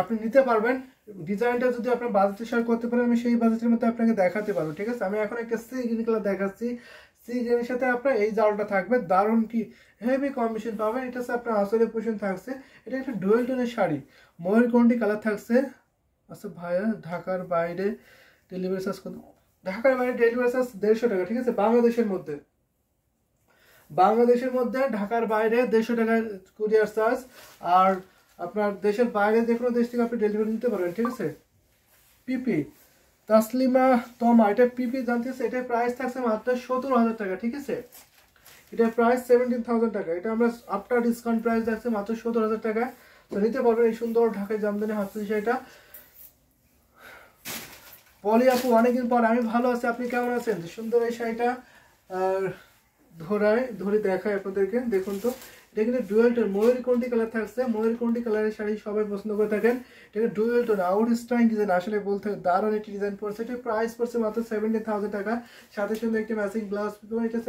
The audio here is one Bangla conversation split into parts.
আপনি নিতে পারবেন। ডিজাইনটা যদি আপনার বাজেটে শেয়ার করতে পারেন আমি সেই বাজেটের মধ্যে আপনাকে দেখাতে পারবো, ঠিক আছে। আমি এখন একটা সি গ্রিন কালার দেখাচ্ছি। সি গ্রিনের সাথে আপনার এই জালটা থাকবে, দারুণ কি হেভি কম্বিনেশন পাবেন। এটা হচ্ছে আপনার আসলে পোষণ থাকছে। এটা একটা ডুয়েল টোনের শাড়ি, ময়ূরকণ্ঠী কালার থাকছে। আচ্ছা ভাইয়া, ঢাকার বাইরে ডেলিভারি চার্জ কত? ঢাকার বাইরে ডেলিভারি চার্জ 150 টাকা, ঠিক আছে। বাংলাদেশের মধ্যে ঢাকার বাইরে 150 টাকা কুরিয়ার চার্জ। আর আপনার দেশের বাইরে যে কোনো দেশ থেকে আপনি ডেলিভারি নিতে পারবেন, ঠিক আছে। পিপি তাসলিমা তমা, এটা পিপি জানতেছে। এটার প্রাইস থাকছে মাত্র 17,000 টাকা, ঠিক আছে। এটার প্রাইস 17,000 টাকা। এটা আমরা আফটার ডিসকাউন্ট প্রাইস থাকছে মাত্র 17,000 টাকা। তো নিতে পারবেন এই সুন্দর ঢাকায় জামদানি হাত শাড়িটা। পলি আপু, অনেকদিন পর। আমি ভালো আছি, আপনি কেমন আছেন? সুন্দর এই শাড়িটা ধরে দেখায় আপনাদেরকে, দেখুন তো। এটা কিন্তু ডুয়েল টোন ময়ূরকণ্ঠী কালার থাকছে। ময়ূরকণ্ঠী কালারের শাড়ি সবাই পছন্দ করে থাকেন। এটা ডুয়েল টোন আউটস্টাইন ডিজাইন, আসলে বলতে দারুণ একটি ডিজাইন পড়ছে। এটা প্রাইস পড়ছে মাত্র 17,000 টাকা। সাথে সুন্দর একটি ম্যাচিং ব্লাউজ। এটা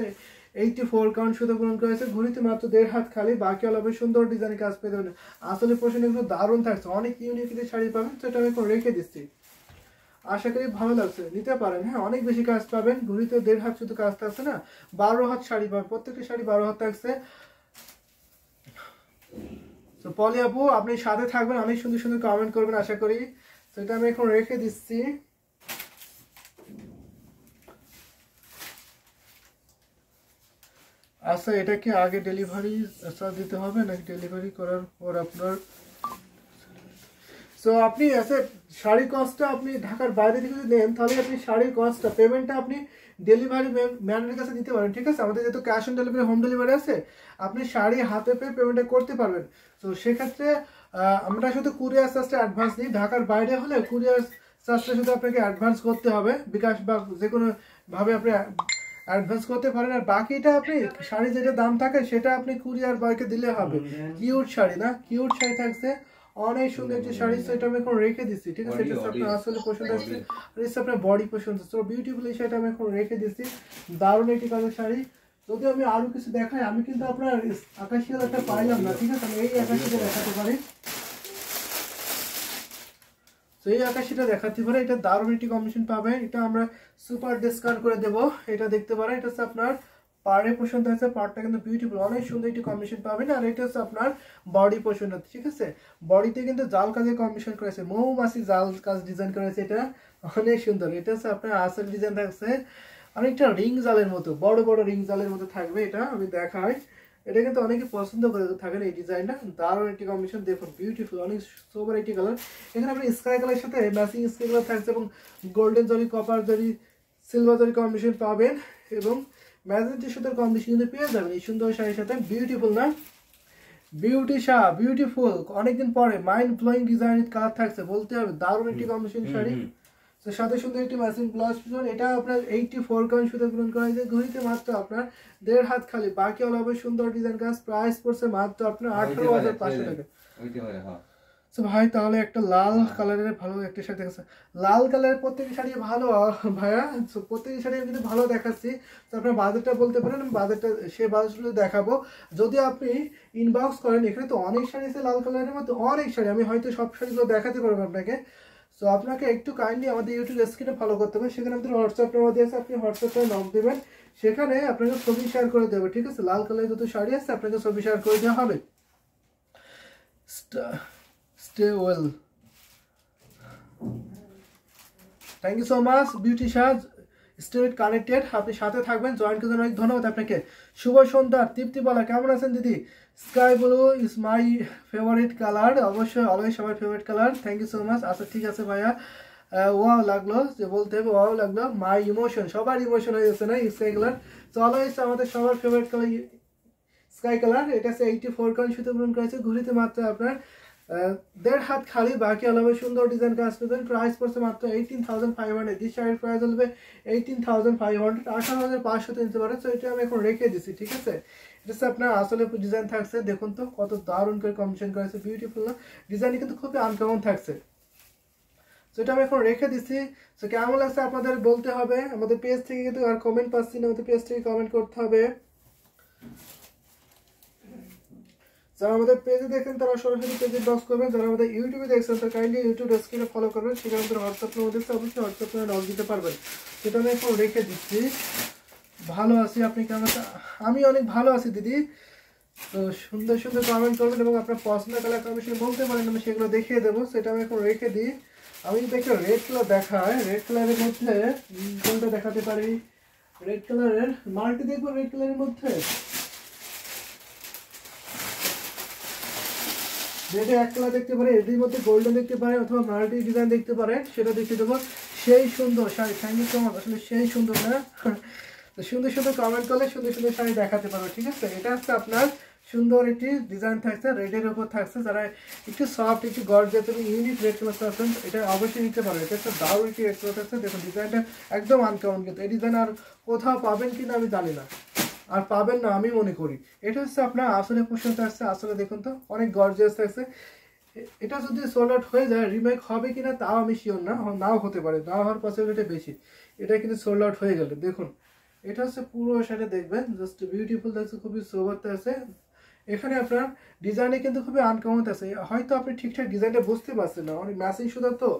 84 কাউন্ট সুতো পূরণ করেছে। ঘুরিতে মাত্র 1.5 হাত খালি, বাকি অলবে সুন্দর ডিজাইন কাজ পেয়ে যাবেন। আসলে পোর্শন এগুলো দারুণ থাকছে, অনেক ইউনিক শাড়ি পাবেন। তো এটা আমি এখন রেখে দিচ্ছি, আশা করি ভালো লাগছে, নিতে পারেন। হ্যাঁ, অনেক বেশি কাজ পাবেন। ঘুরিতে 1.5 হাত শুধু কাজ থাকছে না, 12 হাত শাড়ি পাবেন। প্রত্যেকটা শাড়ি 12 হাত থাকছে। তো পলি আপু, আপনি সাথে থাকবেন, অনেক সুন্দর সুন্দর কমেন্ট করবেন আশা করি। তো এটা আমি এখন রেখে দিচ্ছি। আচ্ছা, এটা কি আগে ডেলিভারি চার্জ দিতে হবে নাকি ডেলিভারি করার পর আপনার? সো আপনি এসে শাড়ির কস্টটা আপনি ঢাকার বাইরে থেকে যদি নেন, তাহলে আপনি শাড়ির কস্টটা পেমেন্টটা আপনি ডেলিভারি ম্যানের কাছে দিতে পারেন, ঠিক আছে। আমাদের যেহেতু cash on delivery, home delivery আছে, আপনি শাড়ি হাতে পেয়ে পেমেন্টটা করতে পারবেন। তো সেক্ষেত্রে আমরা শুধু কুরিয়ার চার্জটা অ্যাডভান্স দিই। ঢাকার বাইরে হলে কুরিয়ার চার্জটা শুধু আপনাকে অ্যাডভান্স করতে হবে, বিকাশ বা যে কোনো ভাবে আপনি অ্যাডভান্স করতে পারেন। আর বাকিটা আপনি শাড়ি যেটা দাম থাকে সেটা আপনি কুরিয়ার বয়কে দিলে হবে। কিউট শাড়ি না, কিউট শাড়ি থাকছে, অনেক সুন্দর একটি শাড়ি। সেটা আমি এখন রেখে দিচ্ছি, ঠিক আছে। এটা আপনার আসলে পছন্দ আছে, এটা আপনার বডি পছন্দ আছে। তো বিউটিফুল এই শাড়িটা আমি এখন রেখে দিচ্ছি। দারুণ একটি কালার শাড়ি। যদি আমি আরো কিছু দেখাই, আমি কিন্তু আপনার আকাশি কালারটা পাইলাম না, ঠিক আছে। আমি এই আকাশিটা দেখাতে পারি। তো এই আকাশিটা দেখাতে পারে, এটা দারুণ একটি কম্বিনেশন পাবেন। এটা আমরা সুপার ডিসকাউন্ট করে দেব। এটা দেখতে পারেন, এটা হচ্ছে আপনার পাড়ে পছন্দ আছে। পাড়টা কিন্তু বিউটিফুল, অনেক সুন্দর একটি কম্বিনেশন পাবেন। আর এটা হচ্ছে আপনার বডি পছন্দ, ঠিক আছে। বডিতে কিন্তু জাল কাজের কম্বিনেশন করেছে, মৌমাছি জাল কাজ ডিজাইন করেছে। এটা অনেক সুন্দর। এটা হচ্ছে আপনার আসল ডিজাইন থাকছে, অনেকটা রিং জালের মতো, বড় বড় রিং জালের মতো থাকবে। এটা আমি দেখাই, এটা কিন্তু অনেকে পছন্দ করে থাকেন এই ডিজাইনটা। দারুণ একটি কম্বিনেশন, দেখুন বিউটিফুল, অনেক সোবার একটি কালার। এখানে আপনি স্কাই কালারের সাথে ম্যাচিং স্কাই কালার থাকছে, এবং গোল্ডেন জরি, কপার জরি, সিলভার জরি কম্বিনেশন পাবেন, এবং ম্যাজেন্টি সুতার কম্বিনেশন কিন্তু পেয়ে যাবেন এই সুন্দর শাড়ির সাথে। বিউটিফুল না, বিউটিফুল। অনেকদিন পরে মাইন্ড ব্লোয়িং ডিজাইন কালার থাকছে, বলতে হবে দারুণ একটি কম্বিনেশন শাড়ি। তো সাথে সুন্দর একটি ম্যাচিং ব্লাউজ পিছন। এটা আপনার 84 কাউন্ট সুতা পূরণ করা হয়েছে। ঘড়িতে মাত্র আপনার 1.5 হাত খালি, বাকি অল হবে সুন্দর ডিজাইন কাজ। প্রাইস পড়ছে মাত্র আপনার 18,500 টাকা। তো ভাই, তাহলে একটা লাল কালারের ভালো একটা শাড়ি দেখাচ্ছে। লাল কালারের প্রত্যেকটি শাড়ি ভালো ভাইয়া, প্রত্যেকটি শাড়ি কিন্তু ভালো দেখাচ্ছি। তো আপনার বাজেটটা বলতে পারেন, বাজেটটা সেই বাজেটগুলো দেখাবো। যদি আপনি ইনবক্স করেন, এখানে তো অনেক শাড়ি আছে লাল কালারের মধ্যে, অনেক শাড়ি। আমি হয়তো সব শাড়িগুলো দেখাতে পারবো আপনাকে। সো আপনাকে একটু কাইন্ডলি আমাদের ইউটিউব স্ক্রিনে ফলো করতে হবে। সেখানে আমাদের হোয়াটসঅ্যাপ নাম্বার দিয়ে আছে, আপনি হোয়াটসঅ্যাপে নক দেবেন, সেখানে আপনাকে ছবি শেয়ার করে দেবে, ঠিক আছে। লাল কালারের যত শাড়ি আছে আপনাকে ছবি শেয়ার করে দেওয়া হবে। Stay well, thank you so much beauty Saj, stay connected. আপনি সাথে থাকবেন, জয়েন করার জন্য অনেক ধন্যবাদ আপনাকে। শুভ সন্ধ্যা তৃপ্তি বলা, কেমন আছেন দিদি? Sky blue is my favourite colour, অবশ্যই অলওয়েজ আমার favourite colour. Thank you so much. আচ্ছা ঠিক আছে ভাইয়া, ওয়াও লাগলো, যে বলতে হবে ওয়াও লাগলো। মাই ইমোশন, সবার ইমোশন হয়ে যাচ্ছে না স্কাই কালার। তো অলওয়েজ আমাদের সবার ফেভারিট কালার স্কাই কালার। এটা হচ্ছে 84 কাউন্ট সুতো পূরণ করেছে। ঘুরিতে মাত্র আপনার 1.5 হাত খালি, বাকি আলাদা সুন্দর ডিজাইন কাজ পেতেন। প্রাইস পড়ছে মাত্র 18,500। দিস শাড়ির প্রাইস হলবে 18,500, 18,500 নিতে পারেন। তো এটা আমি এখন রেখে দিচ্ছি, ঠিক আছে। এটা হচ্ছে আপনার আসলে ডিজাইন থাকছে, দেখুন তো কত দারুণ করে কম্বিনেশন করেছে, বিউটিফুল না? ডিজাইন কিন্তু খুবই আনকমন থাকছে। তো এটা আমি এখন রেখে দিচ্ছি। তো কেমন লাগছে আপনাদের বলতে হবে। আমাদের পেজ থেকে কিন্তু আর কমেন্ট পাচ্ছি না, আমাদের পেজ থেকে কমেন্ট করতে হবে। যারা আমাদের পেজে দেখেন তারা সরাসরি পেজে বক্স করবেন, যারা আমাদের ইউটিউবে দেখছেন তারা কাইন্ডলি ইউটিউব স্ক্রিনে ফলো করবেন, সেখানে আমাদের হোয়াটসঅ্যাপ নম্বর দিচ্ছে, অবশ্যই হোয়াটসঅ্যাপ করে নক দিতে পারবেন। সেটা আমি এখন রেখে দিচ্ছি। ভালো আছি, আপনি কেমন আছেন? আমি অনেক ভালো আছি দিদি। তো সুন্দর সুন্দর কমেন্ট করবেন এবং আপনার পছন্দের কালার কম্বিনেশন বলতে পারেন, আমি সেগুলো দেখিয়ে দেবো। সেটা আমি এখন রেখে দিই। আমি যদি একটা রেড কালার দেখাই, রেড কালারের মধ্যে কোনটা দেখাতে পারি? রেড কালারের মাল্টি দেখবো রেড কালারের মধ্যে। যেটা এক কালার দেখতে পারে, এটির মধ্যে গোল্ডেন দেখতে পারে অথবা মাল্টি ডিজাইন দেখতে পারে, সেটা দেখিয়ে দেবো। সেই সুন্দর sari, thank you so much. আসলে সেই সুন্দর না? তো সুন্দর সুন্দর কমেন্ট করলে সুন্দর সুন্দর শাড়ি দেখাতে পারবো, ঠিক আছে? এটা হচ্ছে আপনার সুন্দর একটি ডিজাইন থাকছে, রেডের উপর থাকছে। যারা একটু সফট, একটু গর্জিয়াস এবং ইউনিক রেড কালার পাচ্ছেন, এটা অবশ্যই নিতে পারবে। এটা একটা দারুণ একটি রেড কালার থাকছে। দেখুন ডিজাইনটা একদম আনকমন, কিন্তু এই ডিজাইন আর কোথাও পাবেন কিনা আমি জানি না, আর পাবেন না আমি মনে করি। এটা হচ্ছে আপনার আসলে পোশাক থাকছে। আসলে দেখুন তো অনেক গর্জিয়াস থাকছে। এটা যদি সোল্ড আউট হয়ে যায়, রিমেক হবে কিনা তাও আমি শিওর না, নাও হতে পারে, না হওয়ার পসিবিলিটি বেশি। এটা কিন্তু সোল্ড আউট হয়ে গেলে দেখুন, এটা হচ্ছে পুরো শাড়ি দেখবেন, জাস্ট বিউটিফুল থাকছে, খুবই সোবার আছে। এখানে আপনার ডিজাইনে কিন্তু খুবই আনকমন আছে। হয়তো আপনি ঠিকঠাক ডিজাইনটা বুঝতে পারছেন না, অনেক ম্যাচিং সুতা তো,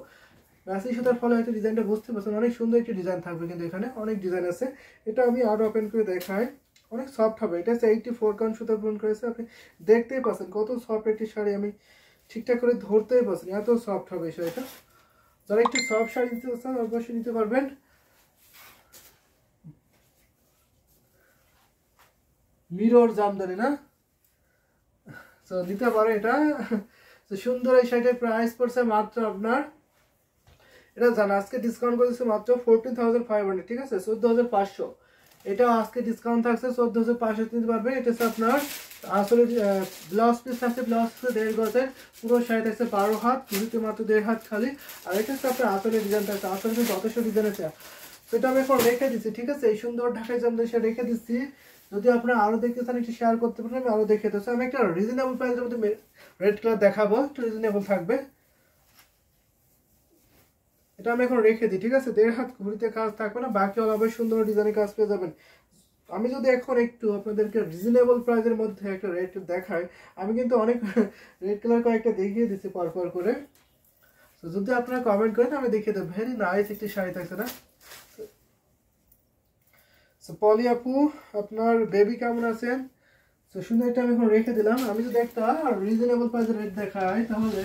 ম্যাচিং সুতার ফলে হয়তো ডিজাইনটা বুঝতে পারছেন। অনেক সুন্দর একটি ডিজাইন থাকবে, কিন্তু এখানে অনেক ডিজাইন আছে। এটা আমি আরও ওপেন করে দেখাই, অনেক সফট হবে। এটা হচ্ছে 84 কাউন্ট সুতা পূরণ করেছে। আপনি দেখতেই পাচ্ছেন কত সফট একটি শাড়ি, আমি ঠিকঠাক করে ধরতেই পারছেন এত সফট হবে এই শাড়িটা। যারা একটু সফট শাড়ি নিতে চান অবশ্যই নিতে পারবেন। মিরর জামদানি না, তো নিতে পারে এটা। তো সুন্দর এই শাড়িটার প্রাইস পড়ছে মাত্র আপনার, এটা জানা আজকে ডিসকাউন্ট করেছে মাত্র 14,500, ঠিক আছে? 14,500। এটা আজকে ডিসকাউন্ট থাকছে 14,500 নিতে পারবেন। এটা হচ্ছে আপনার আসলে ব্লাউজ পিস থাকছে, ব্লাউজ পিসে 1.5 গজের, পুরো শাড়ি থাকছে 12 হাত, পুরোতে মাত্র 1.5 হাত খালি। আর এটা হচ্ছে আপনার আসলে ডিজাইন থাকছে, আসলে যথেষ্ট ডিজাইন আছে। সেটা আমি এখন রেখে দিচ্ছি, ঠিক আছে? এই সুন্দর ঢাকায় জামদানি শাড়ি রেখে দিচ্ছি। যদি আপনারা আরও দেখতে চান একটু শেয়ার করতে পারেন, আমি আরও দেখে দিচ্ছি। আমি একটা রিজনেবল প্রাইসের মধ্যে রেড কালার দেখাবো, একটু রিজনেবল থাকবে। এটা আমি এখন রেখে দিই, ঠিক আছে? 1.5 হাত ঘুরিতে কাজ থাকবে না, বাকি অনেক সুন্দর ডিজাইনের কাজ পেয়ে যাবেন। আমি যদি এখন একটু আপনাদেরকে রিজনেবল প্রাইসের মধ্যে একটা রেট দেখাই, আমি কিন্তু অনেক রেড কালার কয়েকটা দেখিয়ে দিচ্ছি পরপর করে। তো যদি আপনারা কমেন্ট করেন আমি দেখিয়ে দেবো। ভেরি নাইস একটি শাড়ি থাকছে না? সো পলি আপু, আপনার বেবি কেমন আছেন? তো সুন্দর, এটা আমি এখন রেখে দিলাম। আমি যদি একটা রিজনেবল প্রাইসের রেট দেখাই তাহলে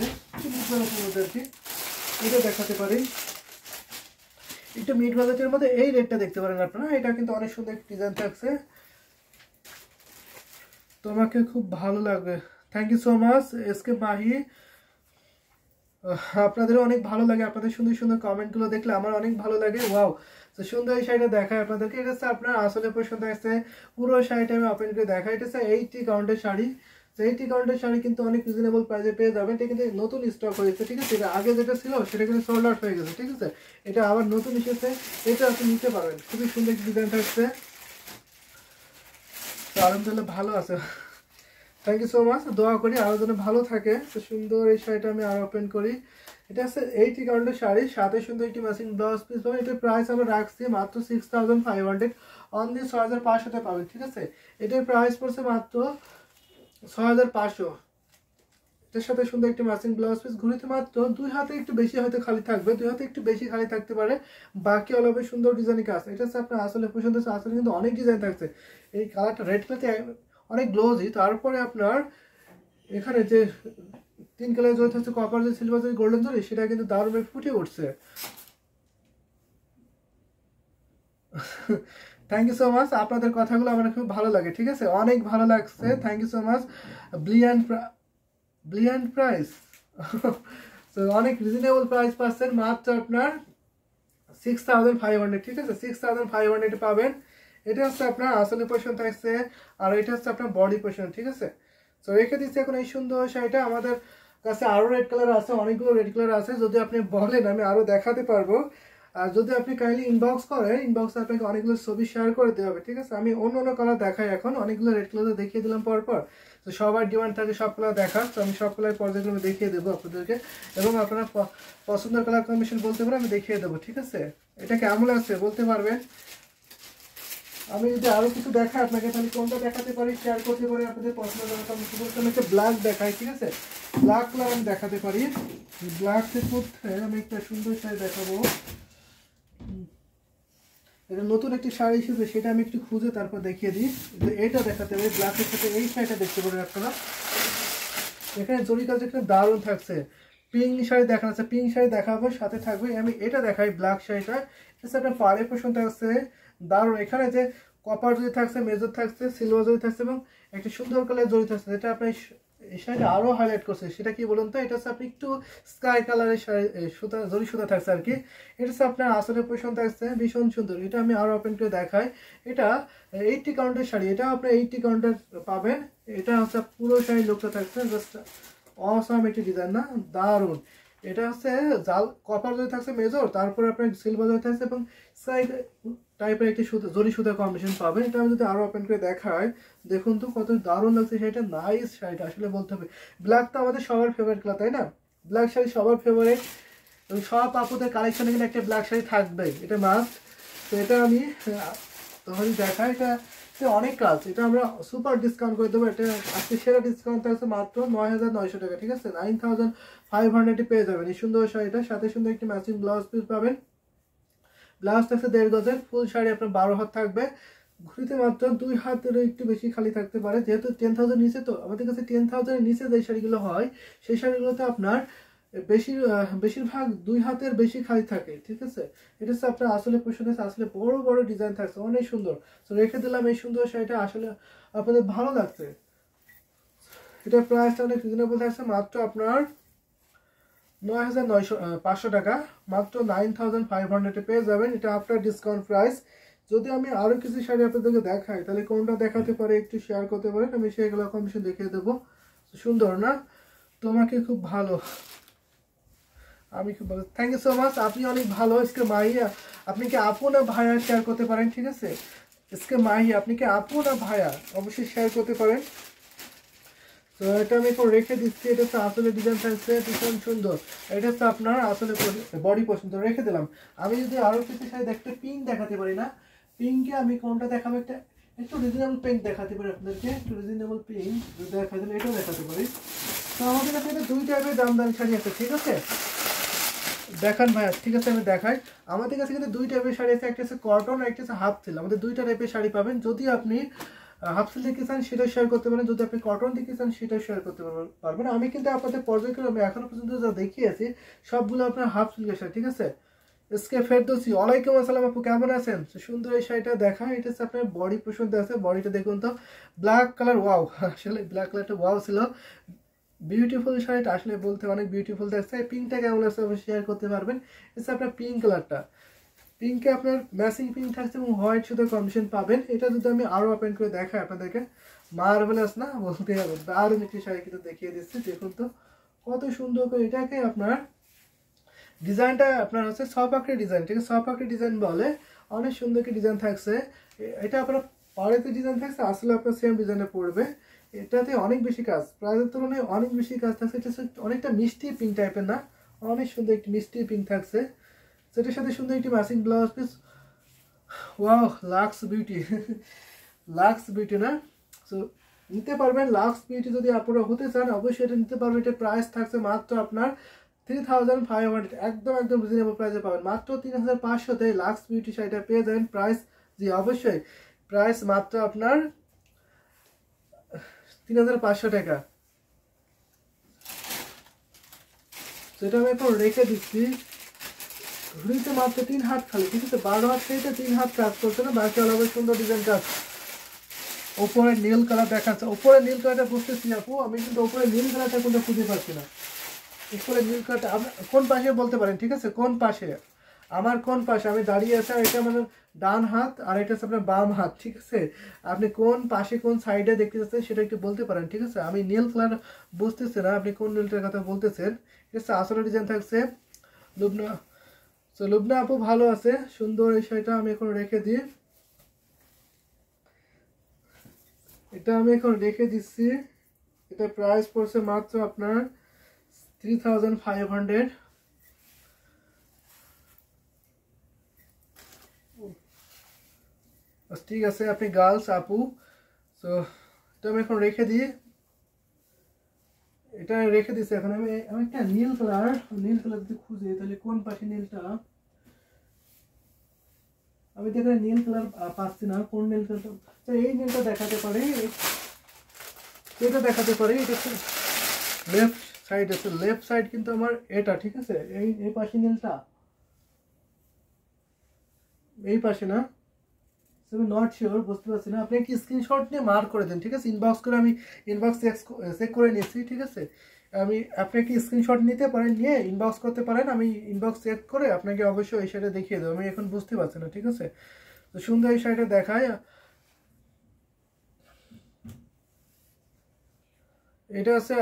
এটা দেখাতে পারি। একটু মিড বাজেটের মধ্যে এই রেটটা দেখতে পারেন আপনারা। এটা কিন্তু অনেক সুন্দর ডিজাইন থাকছে, তোমাকে খুব ভালো লাগবে। Thank you so much SK Mahi. আপনাদেরও অনেক ভালো লাগে, আপনাদের সুন্দর সুন্দর কমেন্টগুলো দেখলে আমার অনেক ভালো লাগে। ওয়াও, তো সুন্দর এই শাড়িটা দেখায় আপনাদেরকে। এটা হচ্ছে আপনার আসলে পছন্দ আসছে, পুরো শাড়িটা আমি ওপেন করে দেখাই। এটা হচ্ছে 80 কাউন্টের শাড়ি। তো 80 কাউন্টের শাড়ি কিন্তু অনেক রিজনেবল প্রাইসে পেয়ে যাবেন। এটা কিন্তু নতুন স্টক হয়েছে, ঠিক আছে? এটা আগে যেটা ছিল সেটা কিন্তু সোল্ড আউট হয়ে গেছে, ঠিক আছে? এটা আবার নতুন এসেছে, এটা আপনি নিতে পারবেন। খুবই সুন্দর ডিজাইন থাকছে। তো আলহামদুলিল্লাহ ভালো আছে, থ্যাংক ইউ সো মাচ। দোয়া করি আরও যেন ভালো থাকে। তো সুন্দর এই শাড়িটা আমি আরও ওপেন করি। এটা হচ্ছে 80 কাউন্টের শাড়ি, সাথে সুন্দর একটি ম্যাচিং ব্লাউজ পিস পাবেন। এটার প্রাইস আমরা রাখছি মাত্র 6,500, অনলি 6,500 পাবেন, ঠিক আছে? এটার প্রাইস পড়ছে মাত্র 6,500। এটার সাথে সুন্দর একটি ম্যাচিং ব্লাউজ পিস, ঘুরিতে মাত্র 2 হাতে একটু বেশি হয়তো খালি থাকবে, 2 হাতে একটু বেশি খালি থাকতে পারে, বাকি অল ওভার সুন্দর ডিজাইন কাজ। এটা হচ্ছে আপনার আসলে পছন্দ হচ্ছে, আসলে কিন্তু অনেক ডিজাইন থাকছে। এই কালারটা রেড কালারতে অনেক গ্লোজি। তারপরে আপনার এখানে যে 3 কালার জড়িত হচ্ছে, কপার যে সিলভার যে গোল্ডেন জড়ি, সেটা কিন্তু দারুণ ফুটে উঠছে। থ্যাংক ইউ সো মাচ, আপনাদের কথাগুলো আমার খুব ভালো লাগে, ঠিক আছে? অনেক ভালো লাগছে, থ্যাংক ইউ সো মাচ। ব্লিয়ান্ড প্রাইস তো অনেক রিজনেবল প্রাইস পাচ্ছেন, মাত্র আপনার 6,500, ঠিক আছে? 6,500 পাবেন। এটা হচ্ছে আপনার আসলে পোর্শন থাকছে, আর এটা হচ্ছে আপনার বডি পোর্শন, ঠিক আছে? তো রেখে দিচ্ছি এখন এই সুন্দর শাড়িটা। আমাদের কাছে আরও রেড কালার আছে, অনেকগুলো রেড কালার আছে। যদি আপনি বলেন আমি আরও দেখাতে পারবো। আর যদি আপনি কাইন্ডলি ইনবক্স করেন, ইনবক্সে আপনাকে অনেকগুলো ছবি শেয়ার করে দেওয়া হবে, ঠিক আছে? আমি অন্য অন্য কালার দেখাই এখন, অনেকগুলো রেড কালার দেখিয়ে দিলাম পরপর। তো সবার ডিমান্ড থাকে সব কালার দেখা, তো আমি সব কালার পর্যায়গুলো দেখিয়ে দেবো আপনাদেরকে, এবং আপনারা পছন্দের কালার কম্বিনেশন বলতে পারে আমি দেখিয়ে দেবো, ঠিক আছে? এটা কেমন আছে বলতে পারবেন। আমি যদি আরো কিছু দেখাই আপনাকে তাহলে কোনটা দেখাতে পারি শেয়ার করতে পারি আপনাদের পছন্দ হবে। আমি একটা ব্ল্যাক দেখাই, ঠিক আছে? ব্ল্যাক কালার আমি দেখাতে পারি। ব্ল্যাকের মধ্যে আমি একটা সুন্দর শাড়ি দেখাবো। এটা নতুন একটি শাড়ি এসেছে, সেটা আমি একটু খুঁজে তারপর দেখিয়ে দিই। এইটা দেখাতে পারি ব্ল্যাকের সাথে এই শাড়িটা দেখতে পারেন আপনারা। এখানে জরি কাজ একটা দারুণ থাকছে। পিঙ্ক শাড়ি দেখা যাচ্ছে, পিঙ্ক শাড়ি দেখাবো সাথে থাকবে। আমি এটা দেখাই ব্ল্যাক শাড়িটা, এটা আপনার পাড়ে পোষণ থাকছে দারুণ। এখানে যে কপার জড়ি থাকছে, মেজর থাকছে, সিলভার জড়ি থাকছে এবং একটা সুন্দর কালার জড়ি থাকছে, যেটা আপনি এই শাড়িটা আরো হাইলাইট করছে। সেটা কি বলুন তো? এটা হচ্ছে আপনি একটু স্কাই কালারের শাড়ি সুতা জড়ি সুতা থাকছে আর কি। এটা হচ্ছে আপনার আসলে পোষণ থাকছে ভীষণ সুন্দর। এটা আমি আরো ওপেন করে দেখাই। এটা 80 কাউন্টের শাড়ি, এটা আপনি 80 কাউন্টার পাবেন। এটা হচ্ছে পুরো শাড়ি লোকটা থাকছে, জাস্ট অসাম একটি ডিজাইন না, দারুণ। এটা হচ্ছে জাল কপার জড়ি থাকছে মেজর, তারপরে আপনার সিলভার জড়ি থাকছে এবং সাইড টাইপের একটি সুতো জড়ি সুতা কম্বিনেশন পাবেন। এটা আমি যদি আরো ওপেন করে দেখাই, দেখুন তো কত দারুণ লাগছে শাড়িটা, নাইস শাড়িটা আসলে বলতে হবে। ব্ল্যাক তো আমাদের সবার ফেভারিট কালার, তাই না? ব্ল্যাক শাড়ি সবার ফেভারিট এবং সব আপুদের কালেকশনে কিন্তু একটা ব্ল্যাক শাড়ি থাকবে, এটা মাস্ট। তো এটা আমি তখন দেখাই, এটা অনেক কাজ। এটা আমরা সুপার ডিসকাউন্ট করে দেবো। এটা আজকে সেরা ডিসকাউন্ট আছে মাত্র ৯,৯০০ টাকা, ঠিক আছে? 9,500 পেয়ে যাবেন এই সুন্দর শাড়িটা। সাথে সুন্দর একটি ম্যাচিং ব্লাউজ পিস পাবেন। ব্লাউজ থাকছে 1.5 গজের, ফুল শাড়ি আপনার 12 হাত থাকবে। ঘুরিতে মাত্র 2 হাতের একটু বেশি খালি থাকতে পারে, যেহেতু 10,000 নিচে। তো আমাদের কাছে 10,000 নিচে যে শাড়িগুলো হয় সেই শাড়িগুলোতে আপনার বেশিরভাগ 2 হাতের বেশি খালি থাকে, ঠিক আছে? এটা হচ্ছে আপনার আসলে পোষণ, আসলে বড় বড় ডিজাইন থাকছে, অনেক সুন্দর। তো রেখে দিলাম এই সুন্দর শাড়িটা, আসলে আপনাদের ভালো লাগছে। এটার প্রাইসটা অনেক রিজনেবল থাকছে, মাত্র আপনার 9,500 টাকা, মাত্র 9,500 পেয়ে যাবেন। এটা আফটার ডিসকাউন্ট প্রাইস। যদি আমি আরো কিছু শাড়ি আপনাদেরকে দেখাই তাহলে কোনটা দেখাতে পারে একটু শেয়ার করতে পারেন, আমি সেগুলো কমিশন দেখিয়ে দেবো। সুন্দর না? তোমাকে খুব ভালো, আমি খুব ভালো, থ্যাংক ইউ সো মাচ। আপনি অনেক ভালো। ইসকে মাহিয়া, আপনি কি আপু না ভাইয়া শেয়ার করতে পারেন, ঠিক আছে? ইসকে মাহিয়া, আপনি কি আপু না ভাইয়া অবশ্যই শেয়ার করতে পারেন। তো এটা আমি এখন রেখে দিচ্ছি। এটা হচ্ছে আসলে ডিজাইন থাকছে ভীষণ সুন্দর। এটা হচ্ছে আপনার আসলে বডি পছন্দ, রেখে দিলাম। আমি যদি আরো কিছু শাড়ি দেখতে পিঙ্ক দেখাতে পারি না, পিঙ্কে আমি কোনটা দেখাবো, একটা একটু রিজনেবল পিঙ্ক দেখাতে পারি আপনাদেরকে, একটু রিজনেবল পিঙ্ক দেখাতে পারি, এটাও দেখাতে পারি। তো আমাদের কাছে দুই টাইপের দাম দামি শাড়ি আছে, ঠিক আছে? দেখান ভাইয়া, ঠিক আছে আমি দেখাই। আমাদের কাছে কিন্তু দুই টাইপের শাড়ি আছে, একটা হচ্ছে কটন আর একটা হচ্ছে হাফ সিল্ক। আমাদের দুইটা টাইপের শাড়ি পাবেন। যদি আপনি হাফ সিল্ক দেখতে চান সেটা শেয়ার করতে পারেন, যদি আপনি কটন দেখতে চান সেটা শেয়ার করতে পারবেন। আমি কিন্তু আপনাদের পর্যায়ক্রমে এখনো পর্যন্ত যা দেখিয়েছি সবগুলো আপনার হাফ সিল্কের শাড়ি, ঠিক আছে? এসকে ফেরদৌসি, ওয়ালাইকুম আসসালাম আপু, কেমন আছেন? সুন্দর এই শাড়িটা দেখা, এটা হচ্ছে আপনার বডি পোষণ আছে। বডিটা দেখুন তো, ব্ল্যাক কালার, ওয়াও, আসলে ব্ল্যাক কালারটা ওয়াও ছিল। বিউটিফুল শাড়িটা আসলে বলতে অনেক বিউটিফুল দেখছে। পিঙ্কটা কেমন আছে অবশ্যই শেয়ার করতে পারবেন। এটা আপনার পিঙ্ক কালারটা, পিঙ্কে আপনার ম্যাচিং পিঙ্ক থাকছে এবং হোয়াইট শুধু কম্বিনেশন পাবেন। এটা যদি আমি আরো ওপেন করে দেখাই আপনাদেরকে, মার্ভেলাস না বলতে হবে, দারুণ একটি শাড়ি কিন্তু দেখিয়ে দিচ্ছি। দেখুন তো কত সুন্দর করে এটাকে আপনার ডিজাইনটা আপনার হচ্ছে সপাকড়ি ডিজাইন, ঠিক আছে? সপাকড়ি ডিজাইন বলে, অনেক সুন্দর একটি ডিজাইন থাকছে। এটা আপনার পাড়েতে ডিজাইন থাকছে, আসলে আপনার সেম ডিজাইনে পড়বে। এটাতে অনেক বেশি কাজ, প্রাইজের তুলনায় অনেক বেশি কাজ থাকছে। এটা অনেকটা মিষ্টি পিঙ্ক টাইপের না, অনেক সুন্দর একটি মিষ্টি পিঙ্ক থাকছে। সেটার সাথে সুন্দর একটি matching blouse piece. Wow, Lux beauty, Lux beauty না? সো নিতে পারবেন। লাক্স বিউটি যদি আপনারা হতে চান অবশ্যই এটা নিতে পারবেন। এটা প্রাইস থাকছে মাত্র আপনার 3,500, একদম একদম রিজনেবল প্রাইসে পাবেন। মাত্র 3,500-তে লাক্স বিউটি শাড়িটা পেয়ে যাবেন। প্রাইস, জি অবশ্যই, প্রাইস মাত্র আপনার 3,500 টাকা। সেটা আমি এখন রেখে দিচ্ছি। ঘুরিতে মাত্র 3 হাত খালি, ঠিক আছে? 12 হাত থেকে 3 হাত কাজ করছে না, বাকি আলাদা সুন্দর ডিজাইন কাজ। ওপরে নীল কালার দেখাচ্ছে, ওপরে নীল কালারটা বুঝতেছি আপু, আমি কিন্তু ওপরে নীল কালারটা কোনটা খুঁজে পাচ্ছি না। উপরে নীল কালারটা কোন পাশে বলতে পারেন, ঠিক আছে? কোন পাশে, আমার কোন পাশে আমি দাঁড়িয়ে আছি, আর এটা আমার ডান হাত আর এটা হচ্ছে আপনার বাম হাত, ঠিক আছে? আপনি কোন পাশে কোন সাইডে দেখতে চাচ্ছেন সেটা একটু বলতে পারেন, ঠিক আছে? আমি নীল কালার বুঝতেছি না আপনি কোন নীলটার কথা বলতেছেন। ঠিক আছে, আসলে ডিজাইন থাকছে। লুবনা, তো লুবনা আপু ভালো আছে, সুন্দর এই শাড়িটা আমি এখন রেখে দিই। এটা আমি এখন রেখে দিচ্ছি। এটা প্রাইস পড়ছে মাত্র আপনার 3,500। ঠিক আছে, আপনি গার্লস আপু। সো এটা আমি এখন রেখে দিই, এটা রেখে দিচ্ছি। এখন আমি আমি একটা নীল কালার যদি খুঁজি তাহলে কোন পাশে নীলটা, আমি তো এখানে নীল কালার পাচ্ছি না। কোন নীল কালারটা, তো এই নীলটা দেখাতে পারে, এটা দেখাতে পারে। এটা লেফট সাইড আছে, লেফট সাইড কিন্তু আমার এটা, ঠিক আছে। এই পাশে নীলটা, এই পাশে না, আমি নট শিওর, বুঝতে পারছি না। আপনি কি স্ক্রিনশট নিয়ে মার্ক করে দেন, ঠিক আছে। ইনবক্স করে আমি ইনবক্স চেক করে নিয়েছি, ঠিক আছে। আপনি কি স্ক্রিনশট নিতে পারেন, নিয়ে ইনবক্স করতে পারেন, আমি ইনবক্স চেক করে আপনাকে অবশ্যই এই শাড়িটা দেখিয়ে দেবো। আমি এখন বুঝতে পারছি না, ঠিক আছে। তো সুন্দর এই শাড়িটা দেখায়। এটা আছে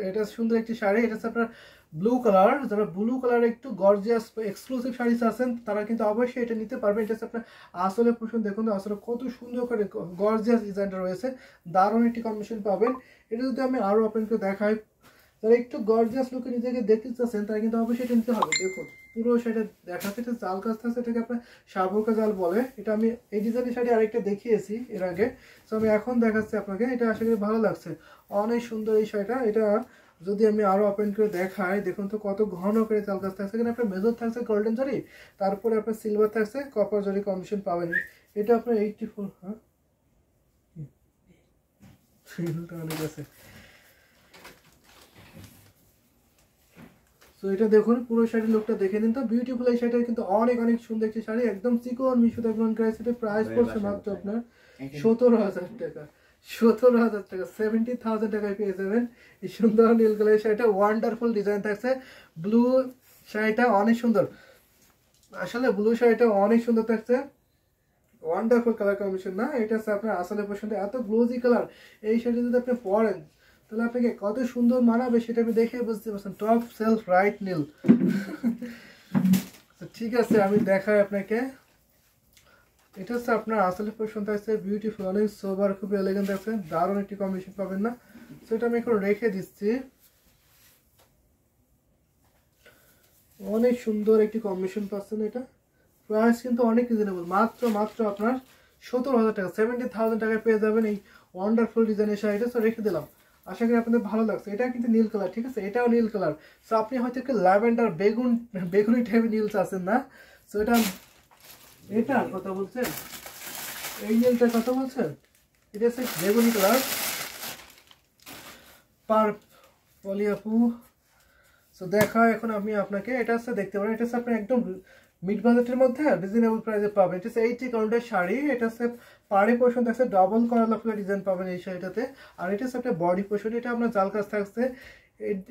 এটা সুন্দর একটি শাড়ি, এটা হচ্ছে আপনার ব্লু কালার। যারা ব্লু কালার একটু গর্জিয়াস এক্সক্লুসিভ শাড়ি আছেন তারা কিন্তু অবশ্যই এটা নিতে পারবেন। এটা হচ্ছে আপনার আসলে পোষণ, দেখুন আসলে কত সুন্দর করে গর্জিয়াস ডিজাইনটা রয়েছে, দারুণ একটি কম্বিনেশন পাবেন। এটা যদি আমি আরও আপনাকে দেখাই, যারা একটু গর্জিয়াস লুকে নিজেকে দেখতে চাচ্ছেন তারা কিন্তু অবশ্যই এটা নিতে হবে। দেখুন পুরো সেটা দেখাচ্ছে, এটা জাল কাজ থাকছে, এটাকে আপনার সাবরকা জাল বলে। এটা আমি এই ডিজাইনের শাড়ি আরেকটা দেখিয়েছি এর আগে, তো আমি এখন দেখাচ্ছি আপনাকে। এটা আশা করি ভালো লাগছে, অনেক সুন্দর এই শাড়িটা। এটা যদি আমি আরো ওপেন করে দেখাই, দেখুন তো কত ঘন করে চাল কাজ থাকছে। এখানে আপনার মেজর থাকছে গোল্ডেন জরি, তারপরে আপনার সিলভার থাকছে, কপার জরি কম্বিনেশন পাবেন। এটা আপনার 84, হ্যাঁ অনেক আছে। তো এটা দেখুন পুরো শাড়ির লুকটা দেখে নিন তো, বিউটিফুল এই শাড়িটা কিন্তু অনেক অনেক সুন্দর একটি শাড়ি, একদম চিকন মিশুতে গ্রহণ করেছে। এটা প্রাইস পড়ছে মাত্র আপনার 17,000 টাকা। 17,000 টাকা, 70,000 টাকায় পেয়ে যাবেন এই সুন্দর নীল কালারের শাড়িটা। ওয়ান্ডারফুল ডিজাইন থাকছে, ব্লু শাড়িটা অনেক সুন্দর, আসলে ব্লু শাড়িটা অনেক সুন্দর থাকছে, ওয়ান্ডারফুল কালার কম্বিনেশন না। এটা হচ্ছে আপনার আসলে পছন্দ, এত গ্লোজি কালার। এই শাড়ি যদি আপনি পরেন তাহলে আপনাকে কত সুন্দর মানাবে সেটা আমি দেখে বুঝতে পারছেন। টপ সেলফ রাইট নীল। ঠিক আছে, আমি দেখাই আপনাকে। এটা হচ্ছে আপনার আসলে পছন্দ আছে, বিউটিফুল, অনেক সোবার, খুবই এলিগেন্ট আছে, দারুণ একটি কম্বিনেশন পাবেন না। তো এটা আমি এখন রেখে দিচ্ছি। অনেক সুন্দর একটি কম্বিনেশন পাচ্ছেন। এটা প্রাইস কিন্তু অনেক রিজনেবল, মাত্র আপনার 17,000 টাকা, 70,000 টাকায় পেয়ে যাবেন এই ওয়ান্ডারফুল ডিজাইনের শাড়িটা। তো রেখে দিলাম, আশা করি আপনাদের ভালো লাগছে। এটা কিন্তু নীল কালার, ঠিক আছে, এটাও নীল কালার। সো আপনি হয়তো একটু ল্যাভেন্ডার বেগুনি টাইপের নীলস আছেন না, সো এটা কথা বলছেন, এই নীলটার কথা বলছেন। এটা হচ্ছে বেগুনি কালার পার পলিয়াপু। সো দেখা এখন আমি আপনাকে এটা হচ্ছে দেখতে পারেন, এটা হচ্ছে আপনার একদম মিড বাজেটের মধ্যে রিজনেবল প্রাইসে পাবেন। এটা হচ্ছে 80 কাউন্টের শাড়ি, এটা হচ্ছে পাড়ে পোর্শন থাকছে, ডাবল কলার ফুলের ডিজাইন পাবেন এই শাড়িটাতে। আর এটা হচ্ছে আপনার বডি পোর্শন, এটা আপনার জাল কাজ থাকছে।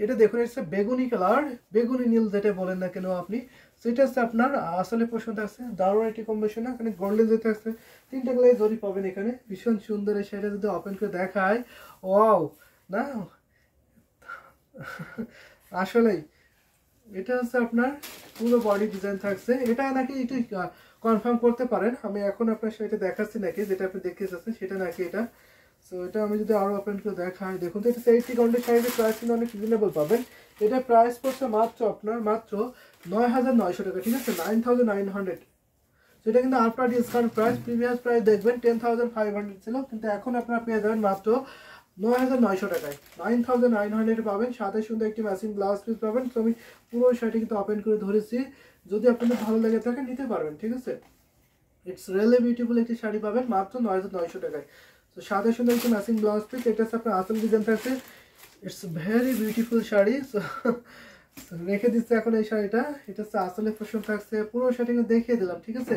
এটা দেখুন, এটা হচ্ছে বেগুনি কালার, বেগুনি নীল যেটা বলেন না কেন আপনি। সেটা হচ্ছে আপনার আসলে পোর্শন থাকছে, দারুণ একটি কম্বিনেশন। এখানে গোল্ডেন যেতে থাকছে, 3টা কালার জরি পাবেন এখানে, ভীষণ সুন্দর এই শাড়িটা। যদি ওপেন করে দেখায়, ওয়াও না আসলেই এটা হচ্ছে আপনার পুরো বডি ডিজাইন থাকছে। এটা নাকি একটু কনফার্ম করতে পারেন, আমি এখন আপনার সেটা দেখাচ্ছি নাকি, যেটা আপনি দেখতে চাচ্ছেন সেটা নাকি এটা। সো এটা আমি যদি আরো ওপেন করে দেখাই, দেখুন তো এটা 80 কাউন্টের শাড়ির প্রাইস কিন্তু অনেক রিজনেবল পাবেন। এটা প্রাইস পড়ছে মাত্র 9,900 টাকা, ঠিক আছে, 9,900। সেটা কিন্তু আপনার ডিসকাউন্ট প্রাইস, প্রিভিয়াস প্রাইস দেখবেন 10,500 ছিল, কিন্তু এখন আপনারা পেয়ে যাবেন মাত্র 9,900 টাকায়। 9,900 পাবেন, সাথে সুন্দর একটি ম্যাচিং ব্লাউজ পিস পাবেন। তো আমি পুরো শাড়িটি কিন্তু ওপেন করে ধরেছি, যদি আপনাদের ভালো লেগে থাকে নিতে পারবেন, ঠিক আছে। ইটস রিয়েলি বিউটিফুল একটি শাড়ি পাবেন মাত্র 9,900 টাকায়। তো সাথে সুন্দর একটি ম্যাচিং ব্লাউজ পিস, এটা হচ্ছে আপনার আসল ডিজাইন থাকছে। It's very beautiful sari. রেখে দিচ্ছে এখন এই শাড়িটা, এটা হচ্ছে আসলে পোষণ থাকছে, পুরো শাড়ি দেখিয়ে দিলাম, ঠিক আছে।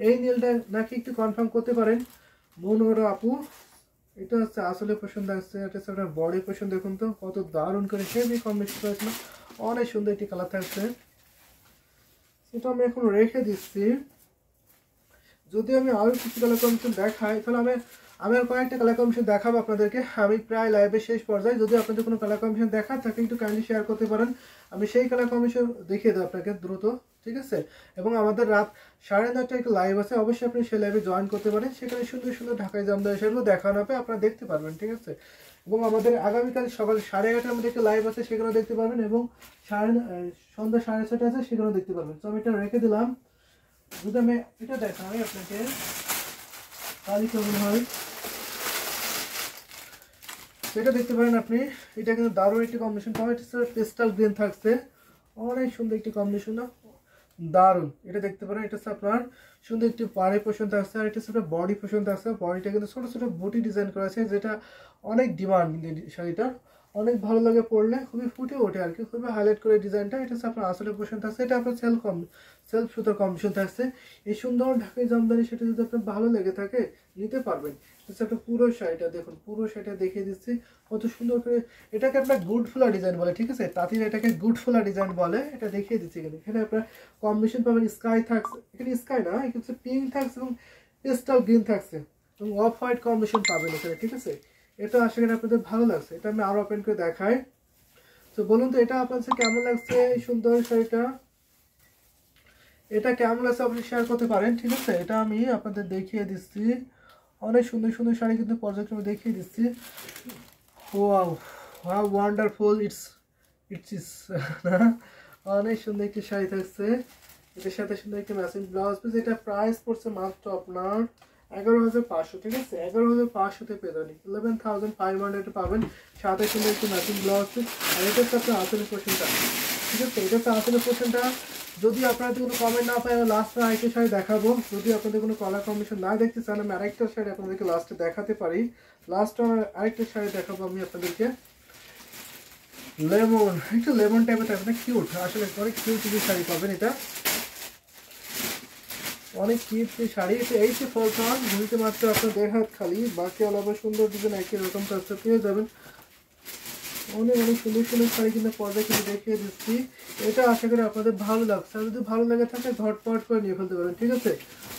এই নীলটা নাকি একটু কনফার্ম করতে পারেন মনোরা আপু। এটা হচ্ছে আসলে পোষণ থাকছে, এটা হচ্ছে আপনার বডি পোষণ, দেখুন তো কত দারুণ করে হেভি কম্বিনেশন করেছিল, অনেক সুন্দর একটি কালার থাকছে। সেটা আমি এখন রেখে দিচ্ছি। যদি আমি আরো কিছু কালার কম্বিনেশন দেখাই তাহলে আমি আর কয়েকটা কালার কম্বিনেশন দেখাবো আপনাদেরকে। আমি প্রায় লাইভের শেষ পর্যায়ে, যদি আপনাদের কোনো কালার কম্বিনেশন দেখার থাকে একটু কাইন্ডলি শেয়ার করতে পারেন, আমি সেই কালার কম্বিনেশন দেখিয়ে দেবো আপনাকে দ্রুত, ঠিক আছে। এবং আমাদের রাত 9:30টায় একটা লাইভ আছে, অবশ্যই আপনি সেই লাইভে জয়েন করতে পারেন। সেখানে সুন্দর সুন্দর ঢাকায় জামদানি শাড়িগুলো দেখানো হবে, আপনারা দেখতে পারবেন, ঠিক আছে। এবং আমাদের আগামীকাল সকাল 11:30টার মধ্যে একটা লাইভ আছে, সেখানেও দেখতে পারবেন। এবং সন্ধ্যা 6:30 আছে, সেখানেও দেখতে পারবেন। তো আমি এটা রেখে দিলাম। যদি আমি এটা দেখাই আপনাকে, কালি কেমন হয় সেটা দেখতে পারেন আপনি। এটা কিন্তু দারুণ একটি কম্বিনেশন পাবেন। এটা পেস্টাল গ্রিন থাকছে, অনেক সুন্দর একটি কম্বিনেশন না, দারুণ। এটা দেখতে পারেন, এটা হচ্ছে আপনার সুন্দর একটি পাড়ে পোষণ থাকছে, আর এটা হচ্ছে বডি পোষণ থাকছে। বডিটা কিন্তু ছোট ছোট বুটি ডিজাইন করা আছে, যেটা অনেক ডিমান্ড শাড়িটা, অনেক ভালো লাগে পরলে, খুবই ফুটে ওঠে আর কি, খুবই হাইলাইট করে ডিজাইনটা। এটা হচ্ছে আপনার আসলে পোষণ থাকছে, এটা আপনার সেলফ সুতার কম্বিনেশন থাকছে। এই সুন্দর ঢাকাই জামদানি সেটা যদি আপনার ভালো লেগে থাকে নিতে পারবেন। হচ্ছে একটা পুরো শাড়িটা দেখুন, পুরো শাড়িটা দেখিয়ে দিচ্ছি কত সুন্দর করে। এটাকে আপনার গুড ফ্লোর ডিজাইন বলে, ঠিক আছে, তাঁতিরা এটাকে গুড ফ্লোর ডিজাইন বলে। এটা দেখিয়ে দিচ্ছি এখানে। এখানে আপনার কম্বিনেশন পাবেন স্কাই থাকছে, এখানে স্কাই না, এখানে হচ্ছে পিঙ্ক থাকছে এবং পেস্টাল গ্রিন থাকছে এবং অফ হোয়াইট কম্বিনেশন পাবেন এখানে, ঠিক আছে। এটা আশা করি আপনাদের ভালো লাগছে। এটা আমি আরো ওপেন করে দেখাই। তো বলুন তো এটা আপনাদের কেমন লাগছে এই সুন্দর শাড়িটা, এটা কেমন লাগছে আপনি শেয়ার করতে পারেন, ঠিক আছে। এটা আমি আপনাদের দেখিয়ে দিচ্ছি, অনেক সুন্দর সুন্দর শাড়ি কিন্তু পর্যায়ক্রমে দেখিয়ে দিচ্ছি। Wow, how wonderful it's it's অনেক সুন্দর একটি শাড়ি থাকছে, এটার সাথে সুন্দর একটি ম্যাচিং ব্লাউজ পিস। এটা প্রাইস পড়ছে মাত্র আপনার 11,500, ঠিক আছে, 11,500-তে পেয়ে যাবেন, 11,500 পাবেন। সাথে সুন্দর একটি ম্যাচিং ব্লাউজ পিস। আর এটা হচ্ছে আপনার আসলের পোর্শনটা, ঠিক আছে, এটা হচ্ছে আসলের পোর্শনটা। যদি আপনাদের কোনো কমেন্ট না পাই, আমি লাস্টে আরেকটা শাড়ি দেখাবো। যদি আপনাদের কোনো কালার কম্বিনেশন না দেখতে চান, আমি আরেকটা শাড়ি আপনাদেরকে লাস্টে দেখাতে পারি। লাস্টে আরেকটা শাড়ি দেখাবো আমি আপনাদেরকে, লেমন, একটু লেমন টাইপের থাকবে না, কিউট, আসলে অনেক কিউট কিছু শাড়ি পাবেন। এটা অনেক কিউট শাড়ি। এটা 84 পাউন্ড, ঘুরিতে মাত্র আপনার 1.5 হাত খালি, বাকি আলাদা সুন্দর ডিজাইন একই রকম কাজটা পেয়ে যাবেন। অনেক অনেক সুন্দর সুন্দর শাড়ি কিন্তু পর্দায় কিন্তু দেখিয়ে দিচ্ছি। এটা আশা করি আপনাদের ভালো লাগছে, আর যদি ভালো লাগে থাকে ঝটপট করে নিয়ে ফেলতে পারেন, ঠিক আছে।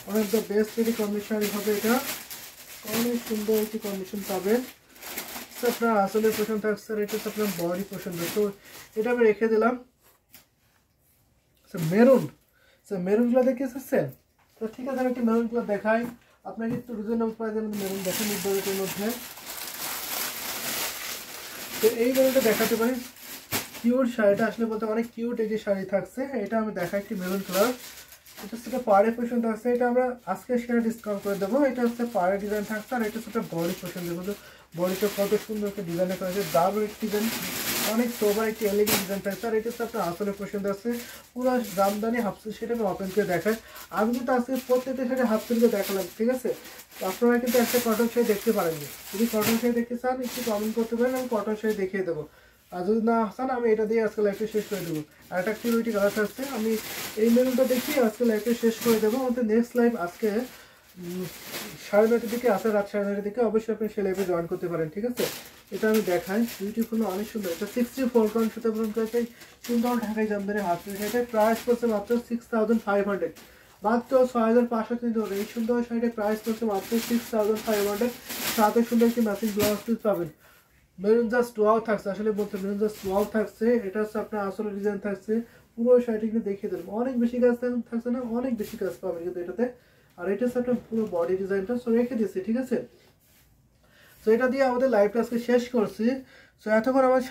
অনেক দ্য বেস্ট একটি কম্বিনেশন হবে এটা, অনেক সুন্দর একটি কম্বিনেশন পাবেন। আপনার আসলে পোষণ থাকছে, আর এটা হচ্ছে আপনার বডি পোষণ। তো এটা আমি রেখে দিলাম। মেরুন, মেরুনগুলো দেখে এসেছেন, তো ঠিক আছে আমি একটি মেরুনগুলো দেখাই আপনাকে, একটু রিজনেবল প্রাইসের মধ্যে মেরুন দেখেন, বাজেটের মধ্যে। তো এই মেরুনটা দেখাতে পারি, কিউট শাড়িটা আসলে বলতে অনেক কিউট একটি শাড়ি থাকছে। এটা আমি দেখাই একটি মেরুন কালার, এটা হচ্ছে পাড়ে পোষণ থাকছে। এটা আমরা আজকে সেটা ডিসকাউন্ট করে দেবো। এটা হচ্ছে পাড়ে ডিজাইন থাকছে, আর এটা হচ্ছে বডি পোষণ দেবো। বডিটা কত সুন্দর একটা ডিজাইন করা হয়েছে, দারুণ একটি ডিজাইন, অনেক সোবার একটি এলিগেন্ট ডিজাইন থাকছে। আর এটা হচ্ছে আপনার আসলে পোষণ আছে, পুরো জামদানি হাফ সিল্ক। সেটা আমি ওপেন করে দেখাই। আমি কিন্তু আজকে প্রত্যেকটা শাড়ি হাফ সিল্কে দেখালাম, ঠিক আছে। আপনারা কিন্তু একটা কটন শাড়ি দেখতে পারেননি। যদি কটন শাড়ি দেখতে চান একটু কমেন্ট করতে পারেন, আমি কটন শাড়ি দেখিয়ে দেবো। আর যদি না চান আমি এটা দিয়ে আজকে লাইফে শেষ করে দেবো। আর একটা কিউরিটি কালার থাকছে, আমি এই মেনুটা দেখিয়ে আজকে লাইফে শেষ করে দেবো। আমাদের নেক্সট লাইভ আজকে 9:30 দিকে আছে, রাত 9:30 দিকে। অবশ্যই আপনি সেই লাইভে জয়েন করতে পারেন, ঠিক আছে। এটা আমি দেখাই, বিউটিফুল, অনেক সুন্দর। এটা 64 কাউন্ট সুতা পূরণ করেছে, সুন্দর ঢাকাই জামদানি হাত। এটা প্রাইস পড়ছে মাত্র 6,500, মাত্র 6,500 কিন্তু। এই সুন্দর শাড়িটার প্রাইস পড়ছে মাত্র 6,500। সাথে সুন্দর একটি ম্যাচিং ব্লাউজ পিস পাবেন। মেরুন জাস্ট ওয়াও থাকছে, আসলে বলতে মেরুন জাস্ট ওয়াও থাকছে। এটা হচ্ছে আপনার আসলে ডিজাইন থাকছে, পুরো শাড়িটি কিন্তু দেখিয়ে দেবো। অনেক বেশি কাজ থাকছে না, অনেক বেশি কাজ পাবেন কিন্তু এটাতে। আর এটা হচ্ছে আপনার পুরো বডি ডিজাইনটা, সো রেখে দিচ্ছি, ঠিক আছে। তো এটা দিয়ে আমাদের লাইভটা আজকে শেষ করছি। সো এতক্ষণ আমার